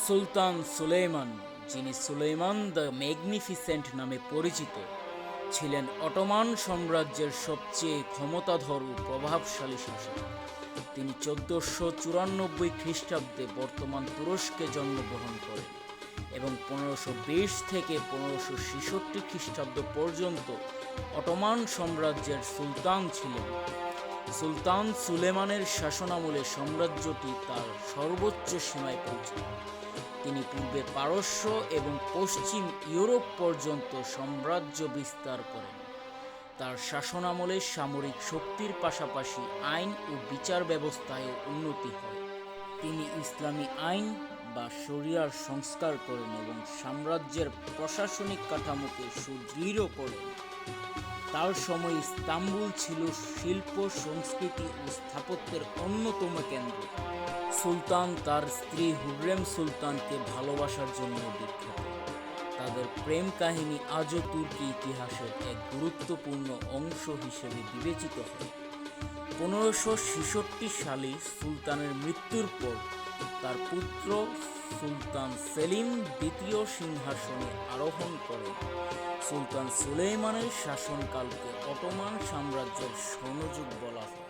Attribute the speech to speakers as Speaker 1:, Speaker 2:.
Speaker 1: সুলতান সুলেইমান, যিনি Suleiman the magnificent নামে পরিচিত, ছিলেন অটোমান সাম্রাজ্যের সবচেয়ে ক্ষমতাধর ও প্রভাবশালী শাসক। তিনি 1494 খ্রিস্টাব্দে বর্তমান তুরস্কে জন্মগ্রহণ করেন এবং 1520 থেকে 1566 খ্রিস্টাব্দ পর্যন্ত অটোমান সাম্রাজ্যের সুলতান ছিলেন। সুলতান সুলেমানের শাসনামলে সাম্রাজ্যটি তার সর্বোচ্চ সীমায় পৌঁছায়। তিনি পূর্বে পারস্য এবং পশ্চিম ইউরোপ পর্যন্ত সাম্রাজ্য বিস্তার করেন। তার শাসনামলে সামরিক শক্তির পাশাপাশি আইন ও বিচার ব্যবস্থায়ও উন্নতি হয়। তিনি ইসলামী আইন বা শরিয়ার সংস্কার করেন এবং সাম্রাজ্যের প্রশাসনিক কাঠামোকে সুদৃঢ় করেন। তার সময়ে ইস্তাম্বুল ছিল শিল্প, সংস্কৃতি ও স্থাপত্যের অন্যতম কেন্দ্র। সুলতান তার স্ত্রী হুররেম সুলতানকে ভালোবাসার জন্য বিখ্যাত। তাদের প্রেম কাহিনী আজও তুর্কি ইতিহাসের এক গুরুত্বপূর্ণ অংশ হিসেবে বিবেচিত হয়। 1566 সালে সুলতানের মৃত্যুর পর তার পুত্র সুলতান সেলিম দ্বিতীয় সিংহাসনে আরোহণ করেন। সুলতান সুলেইমানের শাসনকালকে অটোমান সাম্রাজ্যের স্বর্ণযুগ বলা হয়।